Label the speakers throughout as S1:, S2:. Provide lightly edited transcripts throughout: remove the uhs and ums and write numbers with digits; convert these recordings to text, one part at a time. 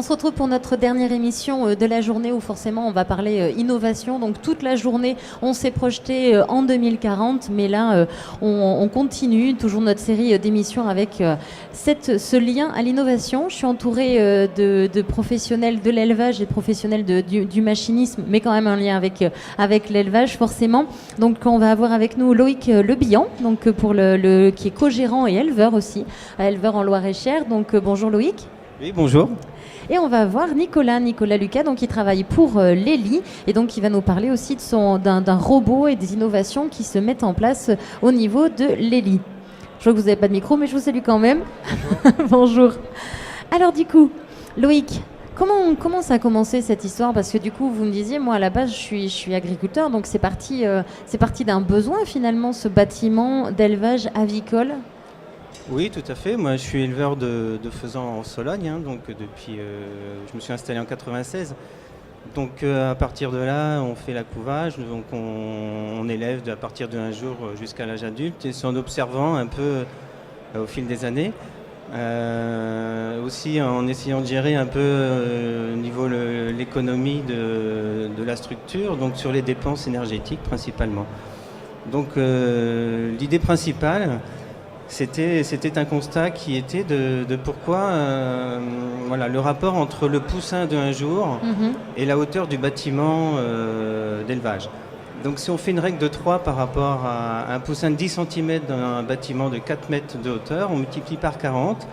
S1: se retrouve pour notre dernière émission de la journée où forcément on va parler innovation. Donc toute la journée, on s'est projeté en 2040, mais là, on continue toujours notre série d'émissions avec ce lien à l'innovation. Je suis entourée de professionnels de l'élevage et de professionnels du machinisme, mais quand même un lien avec l'élevage forcément. Donc on va avoir avec nous Loïc Lebihan, donc qui est co-gérant et éleveur aussi, éleveur en Loir-et-Cher. Donc bonjour Loïc.
S2: Oui, bonjour.
S1: Et on va voir Nicolas Lucas, donc qui travaille pour Lely et donc qui va nous parler aussi d'un robot et des innovations qui se mettent en place au niveau de Lely. Je vois que vous n'avez pas de micro, mais je vous salue quand même. Bonjour. Bonjour. Alors du coup, Loïc, comment ça a commencé cette histoire? Parce que du coup, vous me disiez, moi à la base, je suis agriculteur, donc c'est parti d'un besoin finalement, ce bâtiment d'élevage avicole.
S2: Oui, tout à fait. Moi, je suis éleveur de faisans en Sologne, donc depuis, je me suis installé en 96. Donc à partir de là, on fait l'accouvage, donc on élève à partir de 1 jour jusqu'à l'âge adulte, et c'est en observant un peu au fil des années. Aussi en essayant de gérer un peu au niveau l'économie de la structure, donc sur les dépenses énergétiques principalement. Donc l'idée principale, c'était un constat qui était de pourquoi le rapport entre le poussin de 1 jour et la hauteur du bâtiment d'élevage. Donc si on fait une règle de 3 par rapport à un poussin de 10 cm dans un bâtiment de 4 mètres de hauteur, on multiplie par 40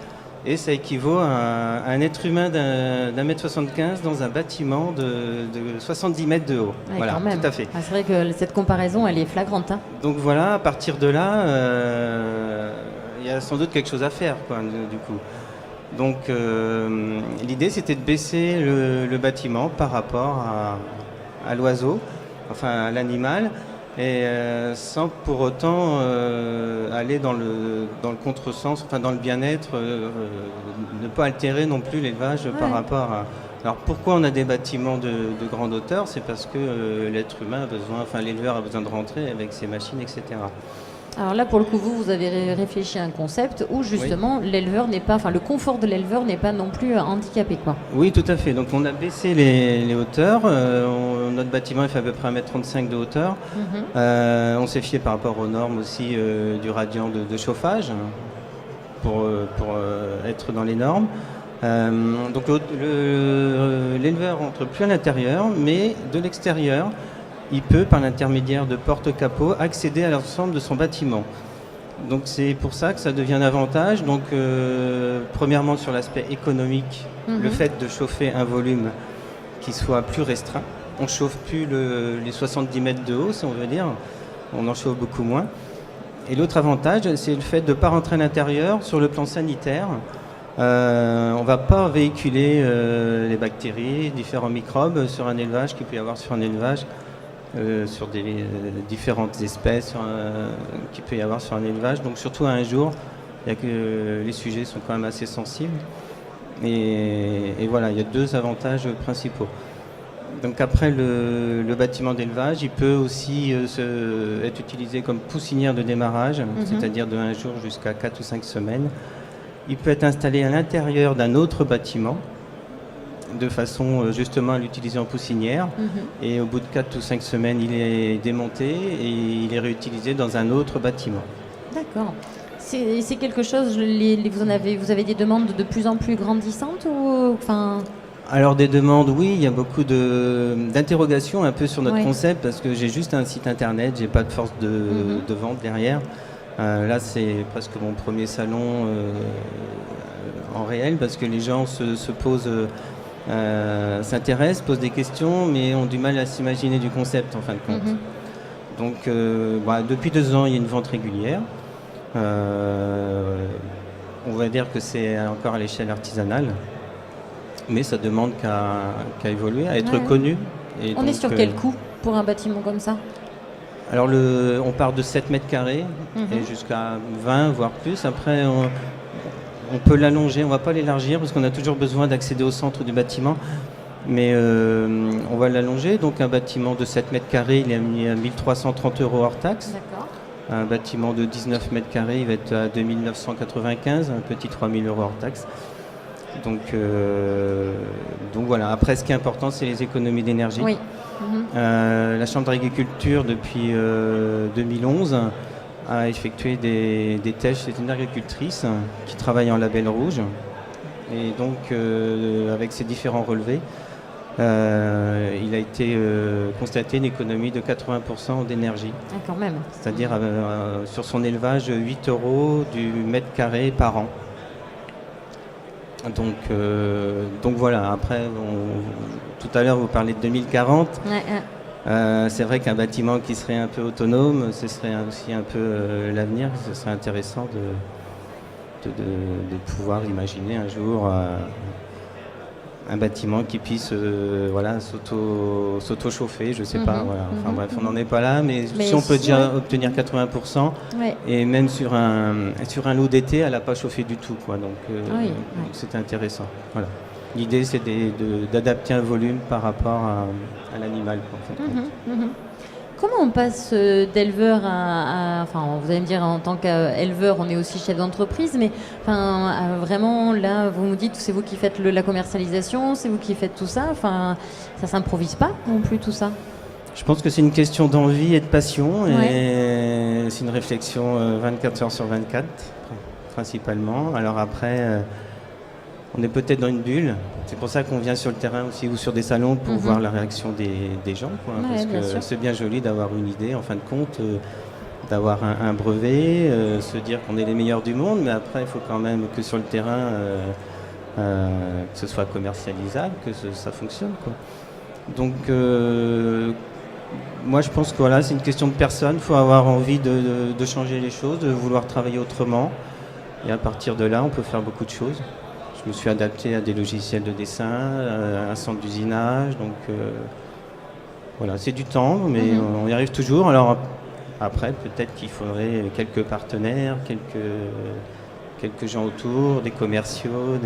S2: et ça équivaut à un être humain d'un mètre 75 dans un bâtiment de 70 mètres de haut.
S1: Ouais,
S2: voilà, tout à fait.
S1: Ah, c'est vrai que cette comparaison, elle est flagrante. Hein.
S2: Donc voilà, à partir de là, il y a sans doute quelque chose à faire, du coup. Donc l'idée, c'était de baisser le bâtiment par rapport à l'oiseau, enfin à l'animal, et sans pour autant aller dans le contresens, enfin dans le bien-être, ne pas altérer non plus l'élevage par rapport à... Alors pourquoi on a des bâtiments de grande hauteur? C'est parce que l'être humain a besoin, enfin l'éleveur a besoin de rentrer avec ses machines, etc.
S1: Alors là, pour le coup, vous avez réfléchi à un concept où justement le confort de l'éleveur n'est pas non plus handicapé, quoi.
S2: Oui, tout à fait. Donc on a baissé les hauteurs. Notre bâtiment il fait à peu près 1,35 m de hauteur. On s'est fié par rapport aux normes aussi du radiant de chauffage pour être dans les normes. Donc l'éleveur entre plus à l'intérieur, mais de l'extérieur, il peut, par l'intermédiaire de porte-capot, accéder à l'ensemble de son bâtiment. Donc c'est pour ça que ça devient un avantage. Donc premièrement sur l'aspect économique, le fait de chauffer un volume qui soit plus restreint. On ne chauffe plus les 70 mètres de haut, si on veut dire. On en chauffe beaucoup moins. Et l'autre avantage, c'est le fait de ne pas rentrer à l'intérieur sur le plan sanitaire. On ne va pas véhiculer les bactéries, différents microbes sur un élevage qu'il peut y avoir sur un élevage. Sur des différentes espèces qu'il peut y avoir sur un élevage. Donc surtout à 1 jour, les sujets sont quand même assez sensibles. Et voilà, il y a 2 avantages principaux. Donc après, le bâtiment d'élevage, il peut aussi être utilisé comme poussinière de démarrage, c'est-à-dire de 1 jour jusqu'à 4 ou 5 semaines. Il peut être installé à l'intérieur d'un autre bâtiment, de façon justement à l'utiliser en poussinière. Et au bout de 4 ou 5 semaines, il est démonté et il est réutilisé dans un autre bâtiment. D'accord.
S1: C'est quelque chose, vous avez des demandes de plus en plus grandissantes ou,
S2: Alors des demandes, oui, il y a beaucoup d'interrogations un peu sur notre concept parce que j'ai juste un site internet, j'ai pas de force de vente derrière. Là, c'est presque mon premier salon en réel parce que les gens se posent... s'intéressent, posent des questions, mais ont du mal à s'imaginer du concept en fin de compte. Donc depuis 2 ans, il y a une vente régulière. On va dire que c'est encore à l'échelle artisanale, mais ça demande qu'à évoluer, à être connu. Et
S1: on est sur quel coût pour un bâtiment comme ça?
S2: Alors on part de 7 mètres carrés et jusqu'à 20, voire plus. Après, on peut l'allonger, on ne va pas l'élargir parce qu'on a toujours besoin d'accéder au centre du bâtiment. Mais on va l'allonger. Donc un bâtiment de 7 mètres carrés, il est mis à 1 330 € hors taxe.
S1: D'accord.
S2: Un bâtiment de 19 mètres carrés, il va être à 2 995, un petit 3 000 € hors taxe. Donc voilà, après ce qui est important, c'est les économies d'énergie.
S1: Oui.
S2: La Chambre d'agriculture, depuis 2011, a effectué des tests. C'est une agricultrice qui travaille en label rouge. Et donc, avec ses différents relevés, il a été constaté une économie de 80% d'énergie.
S1: Ah, quand même.
S2: C'est-à-dire sur son élevage, 8 € du mètre carré par an. Donc voilà, après, tout à l'heure vous parlez de 2040. C'est vrai qu'un bâtiment qui serait un peu autonome, ce serait aussi un peu l'avenir. Ce serait intéressant de pouvoir imaginer un jour un bâtiment qui puisse s'auto-chauffer, je sais pas. Voilà. Enfin bref, on n'en est pas là, mais si on peut déjà obtenir 80%, et même sur un lot d'été, elle n'a pas chauffé du tout, quoi. Donc c'est intéressant. Voilà. L'idée, c'est d'adapter un volume par rapport à l'animal, quoi, en fait.
S1: Comment on passe d'éleveur enfin, vous allez me dire, en tant qu'éleveur, on est aussi chef d'entreprise, mais vraiment, là, vous me dites, c'est vous qui faites la commercialisation, c'est vous qui faites tout ça, enfin, ça s'improvise pas non plus, tout ça?
S2: Je pense que c'est une question d'envie et de passion, et c'est une réflexion 24 heures sur 24, principalement. Alors après, on est peut-être dans une bulle. C'est pour ça qu'on vient sur le terrain aussi ou sur des salons pour voir la réaction des gens, quoi, parce que c'est bien joli d'avoir une idée, en fin de compte, d'avoir un brevet, se dire qu'on est les meilleurs du monde, mais après il faut quand même que sur le terrain, que ce soit commercialisable, que ça fonctionne, quoi. Donc moi je pense que voilà, c'est une question de personne, il faut avoir envie de changer les choses, de vouloir travailler autrement, et à partir de là on peut faire beaucoup de choses. Je me suis adapté à des logiciels de dessin, à un centre d'usinage, donc voilà, c'est du temps, mais on y arrive toujours. Alors après, peut-être qu'il faudrait quelques partenaires, quelques gens autour, des commerciaux,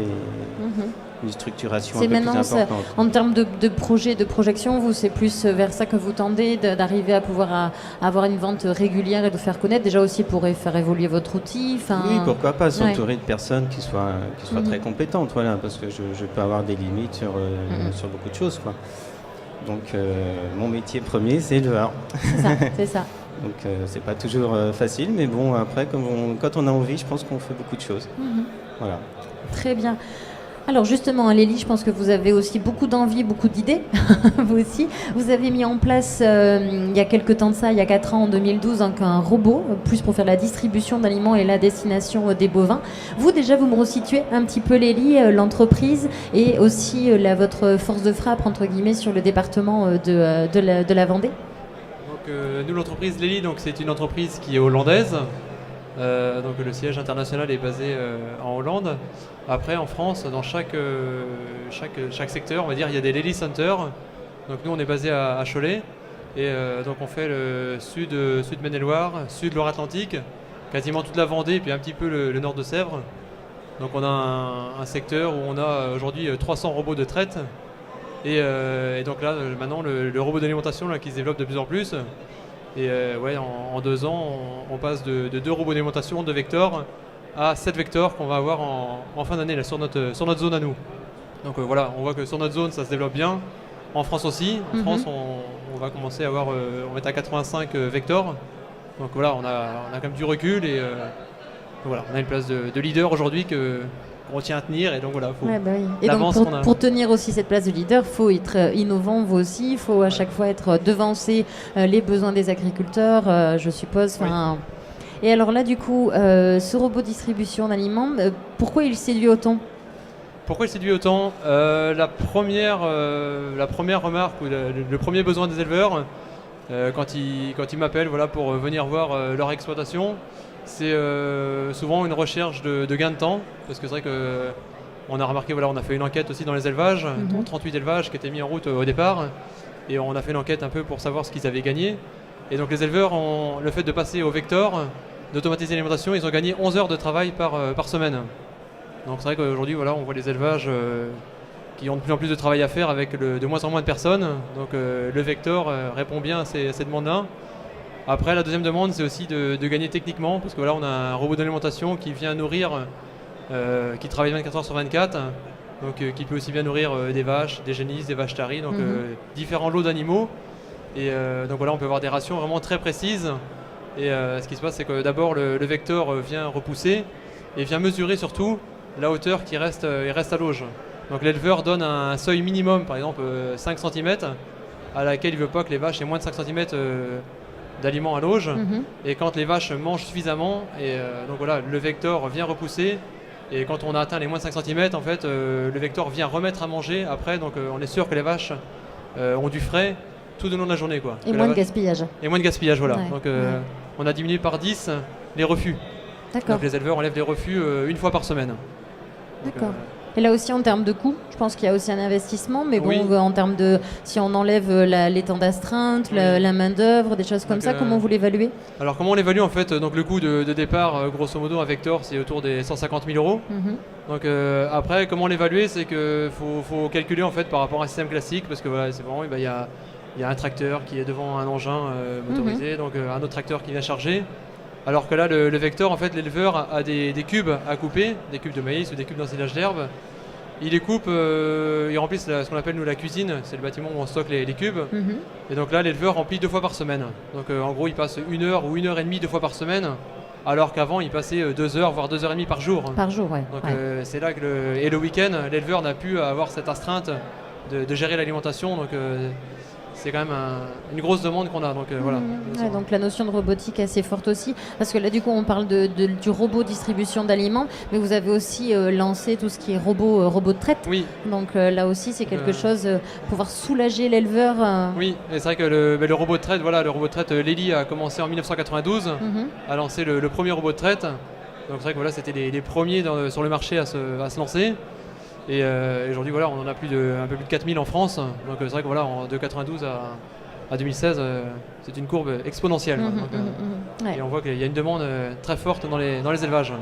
S2: une structuration un peu plus importante.
S1: En termes de projet, de projection, c'est plus vers ça que vous tendez, d'arriver à pouvoir avoir une vente régulière et de faire connaître, déjà aussi pour faire évoluer votre outil.
S2: Oui, pourquoi pas s'entourer de personnes qui soient très compétentes, voilà, parce que je peux avoir des limites sur beaucoup de choses, quoi. Donc mon métier premier, c'est éleveur.
S1: C'est ça.
S2: Donc c'est pas toujours facile, mais bon, après, quand on a envie, je pense qu'on fait beaucoup de choses. Voilà.
S1: Très bien. Alors justement, Lélie, je pense que vous avez aussi beaucoup d'envie, beaucoup d'idées, vous aussi. Vous avez mis en place, il y a quelques temps de ça, il y a 4 ans, en 2012, un robot, plus pour faire la distribution d'aliments et la destination des bovins. Vous, déjà, vous me resituez un petit peu, Lélie, l'entreprise et aussi votre force de frappe, entre guillemets, sur le département de la Vendée.
S3: Donc, nous, l'entreprise Lélie, c'est une entreprise qui est hollandaise. Donc le siège international est basé en Hollande. Après, en France, dans chaque secteur, on va dire, il y a des Lélie Centers. Donc nous, on est basé à Cholet. Et donc on fait le sud Maine-et-Loire, sud Loire-Atlantique, quasiment toute la Vendée, puis un petit peu le nord de Sèvres. Donc on a un secteur où on a aujourd'hui 300 robots de traite. Et donc là, maintenant, le robot d'alimentation qui se développe de plus en plus. Et en 2 ans, on passe de 2 robots d'alimentation, 2 vecteurs, à 7 vecteurs qu'on va avoir en fin d'année sur notre zone à nous. Donc voilà, on voit que sur notre zone, ça se développe bien. En France aussi. En France, on va commencer à avoir, on va être à 85 vecteurs. Donc voilà, on a quand même du recul et voilà, on a une place de leader aujourd'hui qu'on tient à tenir, et donc voilà, faut
S1: et donc pour tenir aussi cette place de leader, il faut être innovant vous aussi, il faut à chaque fois être devancer les besoins des agriculteurs, je suppose. Et alors là, du coup, ce robot distribution d'aliments, pourquoi il séduit autant?
S3: Pourquoi il séduit autant? La première remarque ou le premier besoin des éleveurs, quand ils m'appellent, voilà, pour venir voir leur exploitation, c'est souvent une recherche de gain de temps, parce que c'est vrai qu'on a remarqué, voilà, on a fait une enquête aussi dans les élevages, 38 élevages qui étaient mis en route au départ, et on a fait une enquête un peu pour savoir ce qu'ils avaient gagné. Et donc les éleveurs, le fait de passer au vecteur, d'automatiser l'alimentation, ils ont gagné 11 heures de travail par semaine. Donc c'est vrai qu'aujourd'hui, voilà, on voit les élevages qui ont de plus en plus de travail à faire avec de moins en moins de personnes. Donc le vecteur répond bien à ces demandes-là. Après, la deuxième demande, c'est aussi de gagner techniquement, parce que voilà, on a un robot d'alimentation qui vient nourrir, qui travaille 24 heures sur 24, donc, qui peut aussi bien nourrir des vaches, des génisses, des vaches taries, donc différents lots d'animaux. Et donc voilà, on peut avoir des rations vraiment très précises. Et ce qui se passe, c'est que d'abord le vecteur vient repousser et vient mesurer surtout la hauteur qui reste à l'auge. Donc l'éleveur donne un seuil minimum, par exemple 5 cm, à laquelle il ne veut pas que les vaches aient moins de 5 cm d'aliments à l'auge. Et quand les vaches mangent suffisamment, donc voilà, le vecteur vient repousser. Et quand on a atteint les moins de 5 cm, en fait, le vecteur vient remettre à manger après. Donc on est sûr que les vaches ont du frais tout au long de la journée, quoi.
S1: Et moins de gaspillage.
S3: Et moins de gaspillage, voilà.
S1: Ouais,
S3: donc on a diminué par 10 les refus.
S1: D'accord.
S3: Donc les éleveurs enlèvent les refus une fois par semaine.
S1: D'accord. Et là aussi, en termes de coûts, je pense qu'il y a aussi un investissement, mais bon,
S3: Oui.
S1: En termes de, si on enlève les temps d'astreinte, la main-d'œuvre, des choses comme ça, comment vous l'évaluez?
S3: Alors, comment on l'évalue en fait? Donc, le coût de départ, grosso modo, un Vector, c'est autour des 150 000 euros. Donc, après, comment l'évaluer? C'est qu'il faut calculer en fait par rapport à un système classique, parce que voilà, c'est vraiment, il y a un tracteur qui est devant un engin motorisé, donc un autre tracteur qui vient charger. Alors que là, le Vector, en fait, l'éleveur a des cubes à couper, des cubes de maïs ou des cubes d'ensilage d'herbe. Il les coupe, il remplit ce qu'on appelle nous la cuisine, c'est le bâtiment où on stocke les cubes. Et donc là, l'éleveur remplit 2 fois par semaine. Donc en gros, il passe 1 heure ou 1 heure et demie 2 fois par semaine, alors qu'avant, il passait 2 heures, voire 2 heures et demie par jour.
S1: Par jour, ouais.
S3: Donc c'est là que et le week-end, l'éleveur n'a pu avoir cette astreinte de gérer l'alimentation. Donc c'est quand même une grosse demande qu'on a. Donc, voilà.
S1: Ouais, donc la notion de robotique est assez forte aussi, parce que là du coup on parle du robot distribution d'aliments, mais vous avez aussi lancé tout ce qui est robot de traite.
S3: Oui.
S1: Donc là aussi c'est quelque chose, pouvoir soulager l'éleveur.
S3: Oui, et c'est vrai que le robot de traite, voilà, le robot de traite Lely a commencé en 1992, a lancé le premier robot de traite. Donc c'est vrai que voilà, c'était les premiers sur le marché à se lancer. Et aujourd'hui, voilà, on en a un peu plus de 4000 en France. Donc c'est vrai que voilà, de 92 à 2016, c'est une courbe exponentielle.
S1: Ouais.
S3: Et on voit qu'il y a une demande très forte dans les élevages.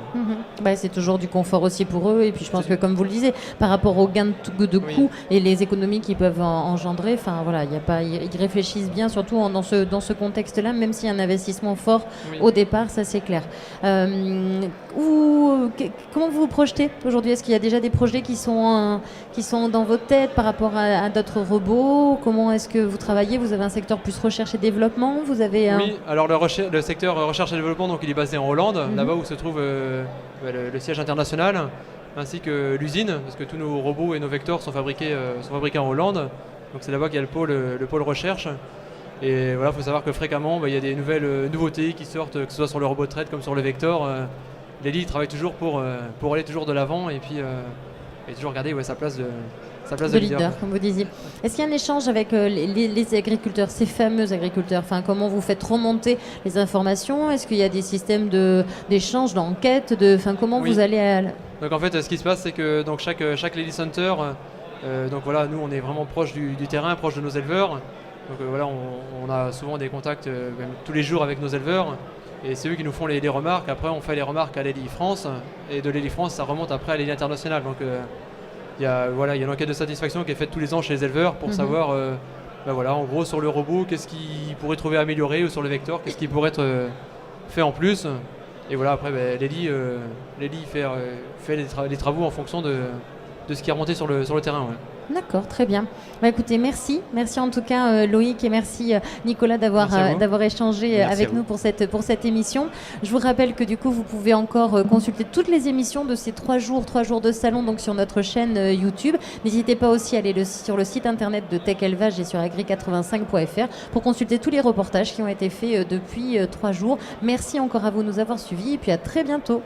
S1: Bah, c'est toujours du confort aussi pour eux. Et puis je pense que, comme vous le disiez, par rapport aux gains de coûts et les économies qu'ils peuvent engendrer, voilà, ils réfléchissent bien, surtout dans ce contexte-là, même s'il y a un investissement fort au départ, ça c'est clair. Comment vous vous projetez aujourd'hui? Est-ce qu'il y a déjà des projets qui sont dans votre tête par rapport à d'autres robots? Comment est-ce que vous travaillez? Vous avez un secteur plus recherche et développement? Vous avez
S3: Oui, alors le secteur recherche et développement, donc il est basé en Hollande, là-bas où se trouve le siège international, ainsi que l'usine, parce que tous nos robots et nos vecteurs sont fabriqués en Hollande. Donc c'est là-bas qu'il y a le pôle recherche. Et voilà, il faut savoir que fréquemment, il y a des nouveautés qui sortent, que ce soit sur le robot de traite comme sur le vecteur. Lely travaille toujours pour aller toujours de l'avant et puis toujours garder sa place de leader,
S1: comme vous disiez. Est-ce qu'il y a un échange avec les agriculteurs, ces fameux agriculteurs? Enfin, comment vous faites remonter les informations? Est-ce qu'il y a des systèmes d'échange, d'enquête? Comment vous allez
S3: Donc en fait, ce qui se passe, c'est que donc chaque Lely Center, donc voilà, nous on est vraiment proche du terrain, proche de nos éleveurs. Donc voilà, on a souvent des contacts même tous les jours avec nos éleveurs. Et c'est eux qui nous font les remarques. Après, on fait les remarques à Lely France. Et de Lely France, ça remonte après à Lely International. Donc, il y a une enquête de satisfaction qui est faite tous les ans chez les éleveurs pour savoir, en gros, sur le robot, qu'est-ce qu'ils pourraient trouver amélioré, ou sur le vecteur, qu'est-ce qui pourrait être fait en plus. Et voilà, après, Lely fait les travaux en fonction de ce qui est remonté sur le terrain. Ouais.
S1: D'accord, très bien. Écoutez, merci en tout cas Loïc, et merci Nicolas d'avoir échangé avec nous pour cette émission. Je vous rappelle que du coup vous pouvez encore consulter toutes les émissions de ces 3 jours de salon, donc sur notre chaîne YouTube. N'hésitez pas aussi à aller sur le site internet de Tech Élevage et sur agri85.fr pour consulter tous les reportages qui ont été faits depuis 3 jours. Merci encore à vous de nous avoir suivis et puis à très bientôt.